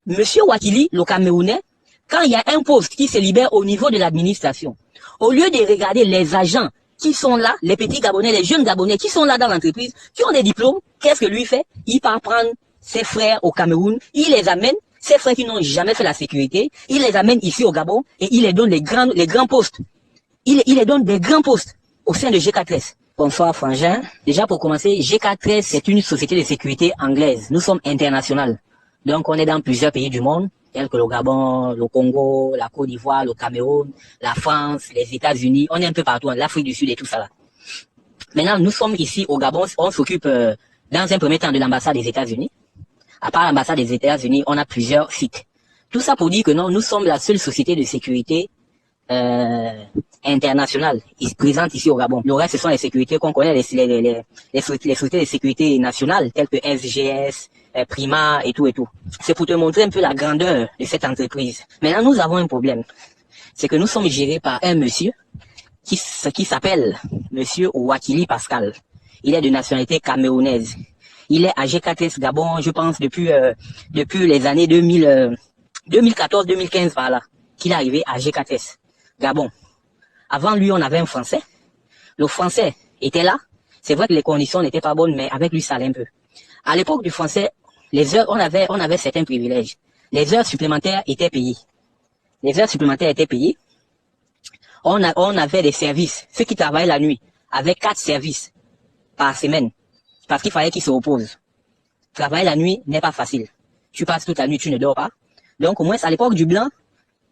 Monsieur Wakili, le Camerounais, quand il y a un poste qui se libère au niveau de l'administration, au lieu de regarder les agents qui sont là, les petits Gabonais, les jeunes Gabonais qui sont là dans l'entreprise, qui ont des diplômes, qu'est-ce que lui fait? Il part prendre ses frères au Cameroun, il les amène, ses frères qui n'ont jamais fait la sécurité, il les amène ici au Gabon et il les donne les grands postes. Il les donne des grands postes au sein de G4S. Bonsoir Frangin. Déjà pour commencer, G4S c'est une société de sécurité anglaise. Nous sommes internationaux. Donc on est dans plusieurs pays du monde, tels que le Gabon, le Congo, la Côte d'Ivoire, le Cameroun, la France, les États-Unis. On est un peu partout, l'Afrique du Sud et tout ça là. Maintenant, nous sommes ici au Gabon, on s'occupe dans un premier temps de l'ambassade des États-Unis. À part l'ambassade des États-Unis, on a plusieurs sites. Tout ça pour dire que non, nous sommes la seule société de sécurité internationale présente ici au Gabon. Le reste, ce sont les sécurités qu'on connaît, les sociétés de sécurité nationales, telles que SGS, Prima et tout et tout. C'est pour te montrer un peu la grandeur de cette entreprise. Maintenant, nous avons un problème. C'est que nous sommes gérés par un monsieur qui s'appelle Monsieur Wakili Pascal. Il est de nationalité camerounaise. Il est à G4S Gabon, je pense, depuis les années 2014-2015 par là, qu'il est arrivé à G4S Gabon. Avant lui, on avait un Français. Le Français était là. C'est vrai que les conditions n'étaient pas bonnes, mais avec lui, ça allait un peu. À l'époque du Français, les heures, on avait certains privilèges. Les heures supplémentaires étaient payées. Les heures supplémentaires étaient payées. On avait des services. Ceux qui travaillaient la nuit avaient 4 services par semaine. Parce qu'il fallait qu'ils se reposent. Travailler la nuit n'est pas facile. Tu passes toute la nuit, tu ne dors pas. Donc au moins, à l'époque du blanc,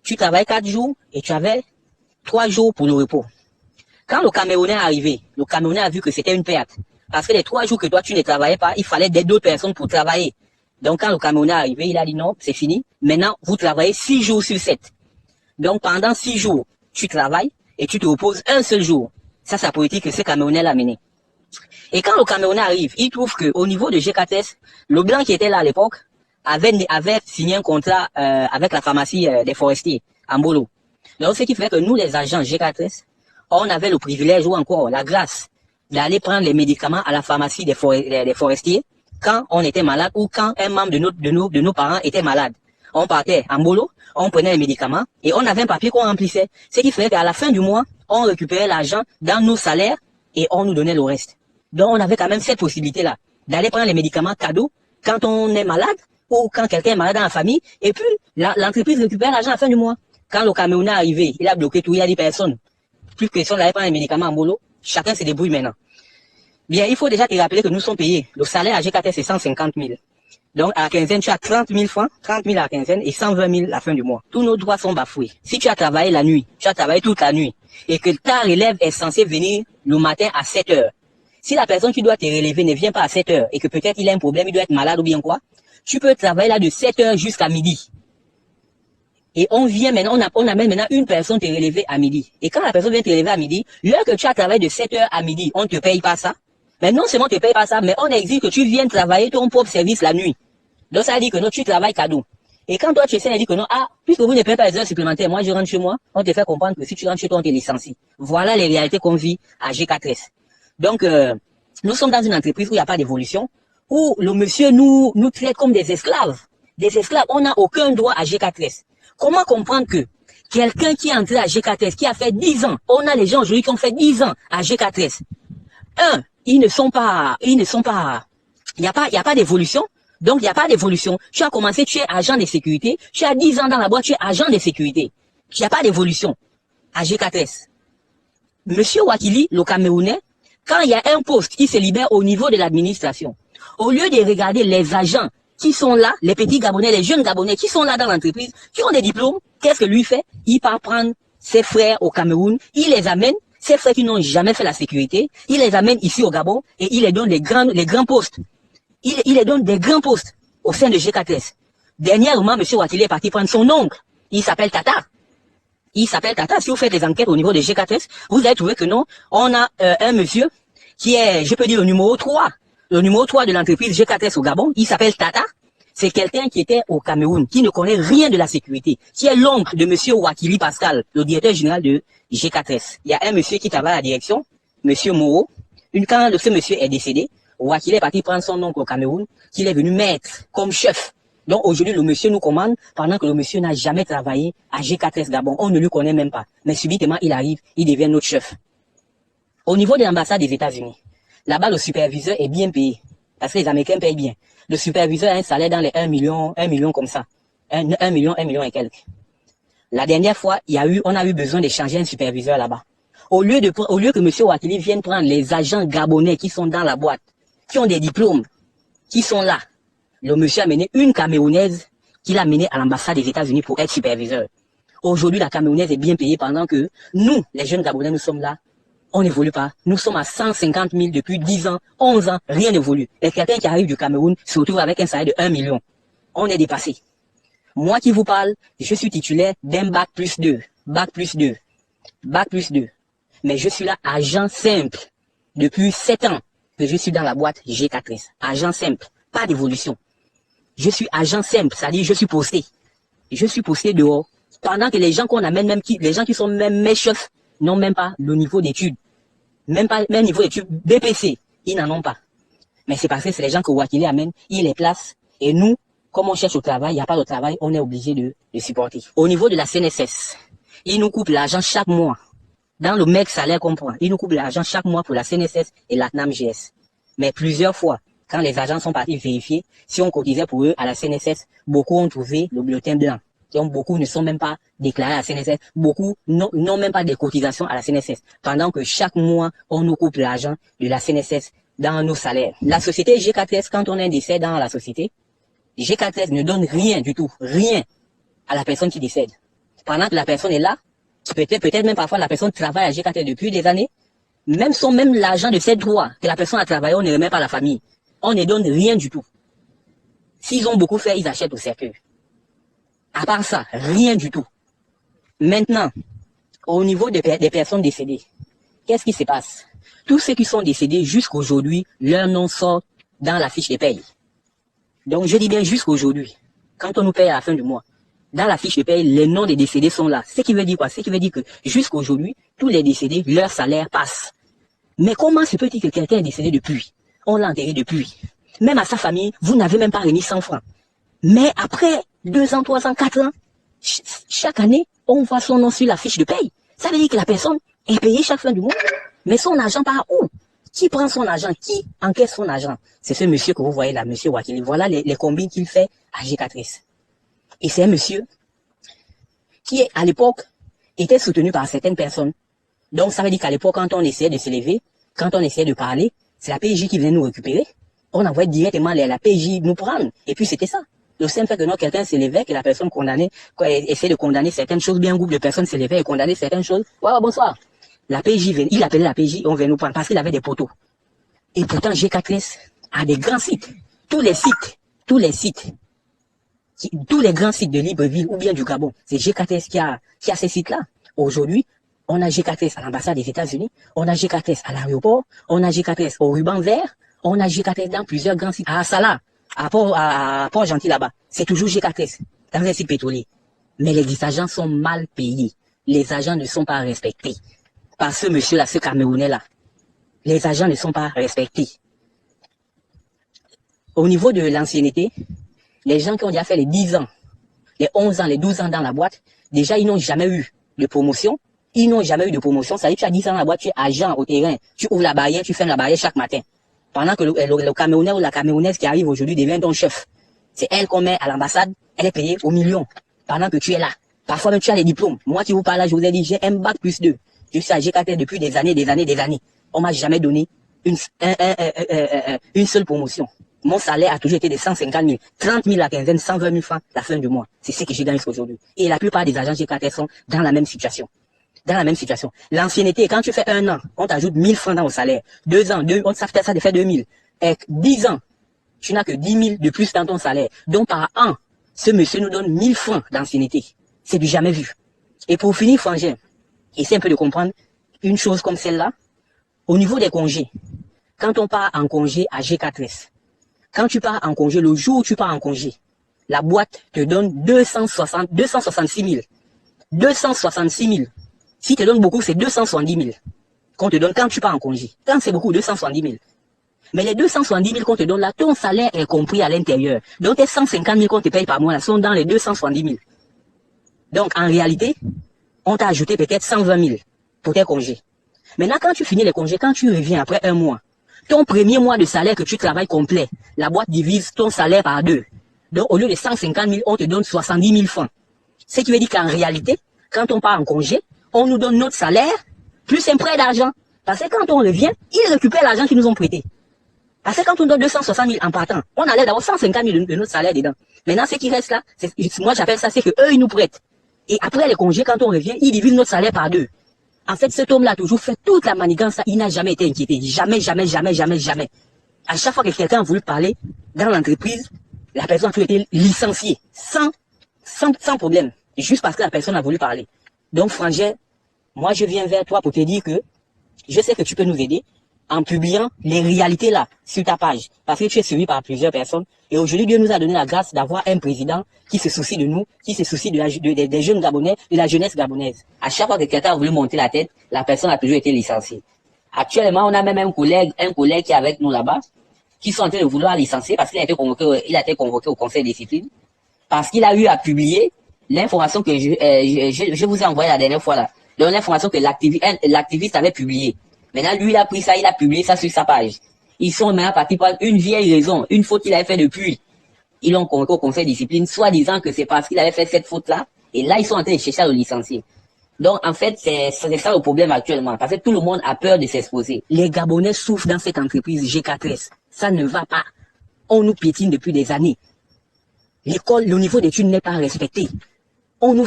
tu travailles 4 jours et tu avais 3 jours pour le repos. Quand le Camerounais est arrivé, le Camerounais a vu que c'était une perte. Parce que les 3 jours que toi, tu ne travaillais pas, il fallait d'autres personnes pour travailler. Donc quand le Camerounais est arrivé, il a dit non, c'est fini. Maintenant, vous travaillez 6 jours sur 7. Donc pendant 6 jours, tu travailles et tu te reposes un seul jour. Ça, c'est la politique que ce Camerounais l'a menée. Et quand le Camerounais arrive, il trouve qu'au niveau de G4S, le blanc qui était là à l'époque avait signé un contrat avec la pharmacie des forestiers, en Mbolo. Donc, ce qui fait que nous, les agents G4S, on avait le privilège ou encore la grâce d'aller prendre les médicaments à la pharmacie des forestiers quand on était malade ou quand un membre de nos parents était malade. On partait en Mbolo, on prenait les médicaments et on avait un papier qu'on remplissait. Ce qui fait qu'à la fin du mois, on récupérait l'argent dans nos salaires et on nous donnait le reste. Donc, on avait quand même cette possibilité-là, d'aller prendre les médicaments cadeaux quand on est malade ou quand quelqu'un est malade dans la famille. Et puis, l'entreprise récupère l'argent à la fin du mois. Quand le Camerounais est arrivé, il a bloqué tout, il a dit personne. Plus question d'aller prendre les médicaments en boulot, chacun se débrouille maintenant. Bien, il faut déjà te rappeler que nous sommes payés. Le salaire à G4S, c'est 150 000. Donc, à la quinzaine, tu as 30 000 francs, 30 000 à la quinzaine et 120 000 à la fin du mois. Tous nos droits sont bafoués. Si tu as travaillé la nuit, tu as travaillé toute la nuit et que ta relève est censée venir le matin à 7 heures. Si la personne qui doit te relever ne vient pas à 7 heures et que peut-être il a un problème, il doit être malade ou bien quoi, tu peux travailler là de 7 heures jusqu'à midi. Et on vient maintenant, on amène maintenant une personne te relever à midi. Et quand la personne vient te relever à midi, l'heure que tu as travaillé de 7 heures à midi, on ne te paye pas ça. Mais non seulement on ne te paye pas ça, mais on exige que tu viennes travailler ton propre service la nuit. Donc ça dit que non, tu travailles cadeau. Et quand toi tu essaies de dire que non, puisque vous ne payez pas les heures supplémentaires, moi je rentre chez moi, on te fait comprendre que si tu rentres chez toi, on te licencie. Voilà les réalités qu'on vit à G4S. Donc, nous sommes dans une entreprise où il n'y a pas d'évolution, où le monsieur nous traite comme des esclaves. Des esclaves, on n'a aucun droit à G4S. Comment comprendre que quelqu'un qui est entré à G4S, qui a fait 10 ans, on a les gens aujourd'hui qui ont fait 10 ans à G4S. Il n'y a pas d'évolution. Donc, il n'y a pas d'évolution. Tu as commencé, tu es agent de sécurité. Tu as 10 ans dans la boîte, tu es agent de sécurité. Il n'y a pas d'évolution à G4S. Monsieur Wakili, le Camerounais, quand il y a un poste qui se libère au niveau de l'administration, au lieu de regarder les agents qui sont là, les petits Gabonais, les jeunes Gabonais qui sont là dans l'entreprise, qui ont des diplômes, qu'est-ce que lui fait? Il part prendre ses frères au Cameroun, il les amène, ses frères qui n'ont jamais fait la sécurité, il les amène ici au Gabon et il les donne les grands postes. Il les donne des grands postes au sein de G4S. Dernièrement, monsieur Wakili est parti prendre son oncle. Il s'appelle Tata. Si vous faites des enquêtes au niveau de G4S, vous allez trouver que non, on a un monsieur qui est, je peux dire, le numéro 3 de l'entreprise G4S au Gabon. Il s'appelle Tata. C'est quelqu'un qui était au Cameroun, qui ne connaît rien de la sécurité, qui est l'oncle de monsieur Wakili Pascal, le directeur général de G4S. Il y a un monsieur qui travaille à la direction, monsieur Moreau. Quand ce monsieur est décédé, Wakili est parti prendre son oncle au Cameroun, qu'il est venu mettre comme chef Donc aujourd'hui, le monsieur nous commande pendant que le monsieur n'a jamais travaillé à G4S Gabon. On ne lui connaît même pas. Mais subitement, il arrive, il devient notre chef. Au niveau de l'ambassade des États-Unis, là-bas, le superviseur est bien payé. Parce que les Américains payent bien. Le superviseur a un salaire dans les 1 million comme ça. 1 million et quelques. La dernière fois, on a eu besoin d'échanger un superviseur là-bas. Au lieu que M. Ouattili vienne prendre les agents gabonais qui sont dans la boîte, qui ont des diplômes, qui sont là, le monsieur a mené une Camerounaise qu'il a menée à l'ambassade des États-Unis pour être superviseur. Aujourd'hui, la Camerounaise est bien payée pendant que nous, les jeunes Gabonais, nous sommes là. On n'évolue pas. Nous sommes à 150 000 depuis 10 ans, 11 ans, rien n'évolue. Et quelqu'un qui arrive du Cameroun se retrouve avec un salaire de 1 million. On est dépassé. Moi qui vous parle, je suis titulaire d'un bac plus 2. Bac plus 2. Bac plus 2. Mais je suis là agent simple. Depuis 7 ans que je suis dans la boîte G4S. Agent simple. Pas d'évolution. Je suis agent simple, c'est-à-dire je suis posté. Je suis posté dehors. Pendant que les gens qu'on amène, les gens qui sont même mes chefs, n'ont même pas le niveau d'études. Même niveau d'études BPC. Ils n'en ont pas. Mais c'est parce que c'est les gens que Ouattili amène, il les place. Et nous, comme on cherche au travail, il n'y a pas de travail, on est obligé de supporter. Au niveau de la CNSS, ils nous coupent l'argent chaque mois. Dans le mec salaire qu'on prend, ils nous coupent l'argent chaque mois pour la CNSS et la CNAM-GS. Mais plusieurs fois, quand les agents sont partis vérifier, si on cotisait pour eux à la CNSS, beaucoup ont trouvé le bulletin blanc. Donc beaucoup ne sont même pas déclarés à la CNSS, beaucoup n'ont même pas de cotisations à la CNSS. Pendant que chaque mois, on nous coupe l'argent de la CNSS dans nos salaires. La société G4S, quand on a un décès dans la société, G4S ne donne rien du tout, rien à la personne qui décède. Pendant que la personne est là, peut-être même parfois la personne travaille à G4S depuis des années, même l'argent de ses droits que la personne a travaillé, on ne remet pas à la famille. On ne donne rien du tout. S'ils ont beaucoup fait, ils achètent au cercueil. À part ça, rien du tout. Maintenant, au niveau des personnes décédées, qu'est-ce qui se passe? Tous ceux qui sont décédés jusqu'aujourd'hui, leur nom sort dans la fiche de paye. Donc je dis bien jusqu'aujourd'hui, quand on nous paye à la fin du mois, dans la fiche de paye, les noms des décédés sont là. Ce qui veut dire quoi? Ce qui veut dire que jusqu'aujourd'hui, tous les décédés, leur salaire passe. Mais comment se peut-il que quelqu'un est décédé depuis? On l'a enterré depuis. Même à sa famille, vous n'avez même pas remis 100 francs. Mais après 2 ans, 3 ans, 4 ans, chaque année, on voit son nom sur la fiche de paye. Ça veut dire que la personne est payée chaque fin du mois. Mais son argent part où? Qui prend son argent? Qui encaisse son argent? C'est ce monsieur que vous voyez là, monsieur Ouattili. Voilà les combines qu'il fait à G4S. Et c'est un monsieur qui, à l'époque, était soutenu par certaines personnes. Donc ça veut dire qu'à l'époque, quand on essayait de s'élever, quand on essayait de parler, c'est la PJ qui venait nous récupérer. On envoyait directement la PJ nous prendre. Et puis c'était ça. Le simple fait que non, quelqu'un s'élevait, que la personne condamnée, essayait de condamner certaines choses, bien un groupe de personnes s'élevait et condamnait certaines choses. Ouais, bonsoir. La PJ, il appelait la PJ, on venait nous prendre parce qu'il avait des poteaux. Et pourtant, G4S a des grands sites. Tous les grands sites de Libreville ou bien du Gabon, c'est G4S qui a ces sites-là. Aujourd'hui, on a G4S à l'ambassade des États-Unis, on a G4S à l'aéroport, on a G4S au ruban vert, on a G4S dans plusieurs grands sites. À Salah, à Port-Gentil là-bas, c'est toujours G4S dans un site pétrolier. Mais les agents sont mal payés. Les agents ne sont pas respectés. Par ce monsieur-là, ce Camerounais-là. Les agents ne sont pas respectés. Au niveau de l'ancienneté, les gens qui ont déjà fait les 10 ans, les 11 ans, les 12 ans dans la boîte, déjà, ils n'ont jamais eu de promotion. Ils n'ont jamais eu de promotion. Ça veut dire que tu as 10 ans dans la boîte, tu es agent au terrain, tu ouvres la barrière, tu fermes la barrière chaque matin. Pendant que le Camerounais ou la Camerounaise qui arrive aujourd'hui devient ton chef. C'est elle qu'on met à l'ambassade, elle est payée au million. Pendant que tu es là. Parfois même tu as les diplômes. Moi qui vous parle là, je vous ai dit, j'ai un bac plus 2. Je suis à G4S depuis des années. On m'a jamais donné une seule promotion. Mon salaire a toujours été de 150 000, 30 000 la quinzaine, 120 000 francs la fin du mois. C'est ce que j'ai gagné aujourd'hui. Et la plupart des agents G4S sont dans la même situation. L'ancienneté, quand tu fais 1 an, on t'ajoute 1000 francs dans le salaire. 2 ans, ça te fait 2000. Et 10 ans, tu n'as que 10 000 de plus dans ton salaire. Donc par an, ce monsieur nous donne 1000 francs d'ancienneté. C'est du jamais vu. Et pour finir, frangin, essaie un peu de comprendre une chose comme celle-là. Au niveau des congés, quand on part en congé à G4S, quand tu pars en congé, le jour où tu pars en congé, la boîte te donne 266 000. 266 000. Si tu te donnes beaucoup, c'est 270 000 qu'on te donne quand tu pars en congé. Quand c'est beaucoup, 270 000. Mais les 270 000 qu'on te donne là, ton salaire est compris à l'intérieur. Donc tes 150 000 qu'on te paye par mois là, sont dans les 270 000. Donc en réalité, on t'a ajouté peut-être 120 000 pour tes congés. Maintenant, quand tu finis les congés, quand tu reviens après un mois, ton premier mois de salaire que tu travailles complet, la boîte divise ton salaire par 2. Donc au lieu de 150 000, on te donne 70 000 francs. Ce qui veut dire qu'en réalité, quand on part en congé, on nous donne notre salaire plus un prêt d'argent. Parce que quand on revient, ils récupèrent l'argent qu'ils nous ont prêté. Parce que quand on donne 260 000 en partant, on allait d'avoir 150 000 de notre salaire dedans. Maintenant, ce qui reste là, moi j'appelle ça, c'est que eux ils nous prêtent. Et après les congés, quand on revient, ils divisent notre salaire par 2. En fait, cet homme-là a toujours fait toute la manigance, il n'a jamais été inquiété. Jamais, jamais, jamais, jamais, jamais. À chaque fois que quelqu'un a voulu parler dans l'entreprise, la personne a toujours été licenciée. Sans problème. Juste parce que la personne a voulu parler. Donc, Frangin, moi je viens vers toi pour te dire que je sais que tu peux nous aider en publiant les réalités là sur ta page. Parce que tu es suivi par plusieurs personnes. Et aujourd'hui, Dieu nous a donné la grâce d'avoir un président qui se soucie de nous, qui se soucie des jeunes Gabonais, de la jeunesse gabonaise. À chaque fois que quelqu'un a voulu monter la tête, la personne a toujours été licenciée. Actuellement, on a même un collègue qui est avec nous là-bas, qui sont en train de vouloir licencier parce qu'il a été convoqué au conseil de discipline. Parce qu'il a eu à publier l'information que je vous ai envoyée la dernière fois là. Donc l'information que l'activiste avait publiée. Maintenant, lui, il a pris ça, il a publié ça sur sa page. Ils sont maintenant partis par une vieille raison, une faute qu'il avait fait depuis. Ils l'ont convoqué au conseil de discipline, soit disant que c'est parce qu'il avait fait cette faute-là. Et là, ils sont en train de chercher à le licencier. Donc, en fait, c'est ça le problème actuellement. Parce que tout le monde a peur de s'exposer. Les Gabonais souffrent dans cette entreprise G4S. Ça ne va pas. On nous piétine depuis des années. L'école, le niveau d'études n'est pas respecté. On nous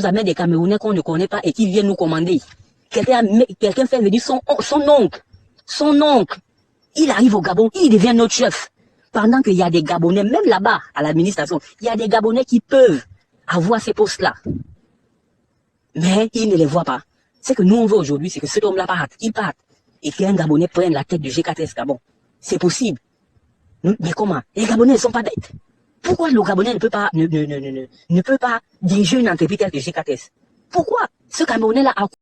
amène des Camerounais qu'on ne connaît pas et qui viennent nous commander. Quelqu'un fait venir son oncle. Il arrive au Gabon, il devient notre chef. Pendant qu'il y a des Gabonais, même là-bas, à l'administration, il y a des Gabonais qui peuvent avoir ces postes-là. Mais ils ne les voient pas. Ce que nous on veut aujourd'hui, c'est que cet homme-là parte, il parte. Et qu'un Gabonais prenne la tête de G4S Gabon. C'est possible. Mais comment? Les Gabonais ne sont pas bêtes. Pourquoi le Gabonais ne peut pas diriger une entreprise telle que G4S? Pourquoi? Ce Gabonais-là a